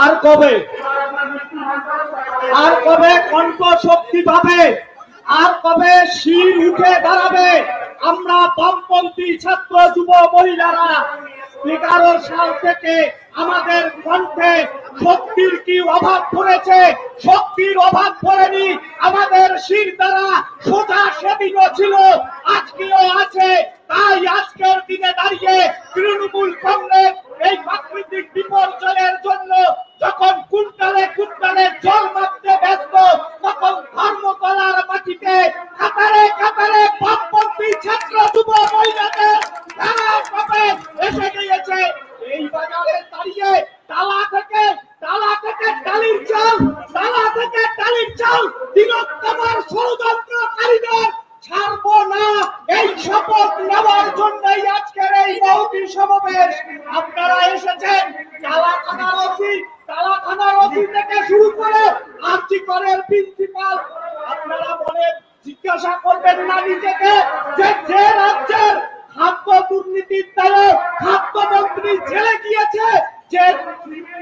আর কবে কণ্ঠ শক্তি পাবে, আর কবে শির উঠে দাঁড়াবে? আমরা বামপন্থী ছাত্র যুব মহিলারা 11 সাল থেকে আমাদের কণ্ঠে শক্তির কি অভাব পড়েছে? শক্তির অভাব পড়েনি। আমাদের শির দ্বারা সোজা সেদিনও ছিল, আজকেও আছে। তাই আজকের দিনে দাঁড়িয়ে তৃণমূল কংগ্রেস এই প্রাকৃতিক বিপর্যয়ের জন্য যখন কুইন্টালে কুইন্টালে জল মাপতে ব্যস্ত, তখন ধর্মতলার মাটিতে কাতারে কাতারে বামপন্থী ছাত্র যুব মহিলাদের এসে গিয়েছে। এই বাজারে দাঁড়িয়ে তালা থেকে টালির চাল তিলোত্তমার ষড়যন্ত্রকারীদের ছাড়বো না, এই শপথ নেওয়ার জন্যই আজকের এই মহতী সমাবেশ। আপনারা এসেছেন টালা থানার ওসি থেকে শুরু করে আরজি করের প্রিন্সিপাল। আপনারা মনে জিজ্ঞাসা করবেন না নিজেকে যে রাজ্যের খাদ্য দুর্নীতির দায়ে খাদ্যমন্ত্রী জেলে গিয়েছে,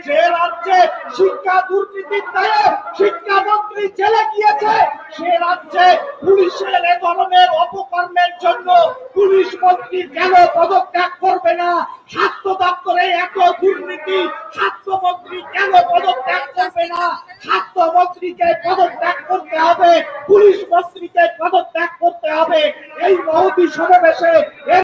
যে রাজ্যে শিক্ষা দুর্নীতির দায়ে শিক্ষামন্ত্রী জেলে গিয়েছে, সে রাজ্যে পুলিশের এ ধরনের অপকর্মের জন্য পুলিশ মন্ত্রী কেন পদত্যাগ করবে না? স্বাস্থ্য দপ্তরে এত দুর্নীতি, স্বাস্থ্যমন্ত্রী কেন পদত্যাগ করবে না? স্বাস্থ্যমন্ত্রীকে পদত্যাগ করতে হবে, পুলিশ মন্ত্রীকে পদত্যাগ করতে হবে। এই মহতী সমাবেশে এর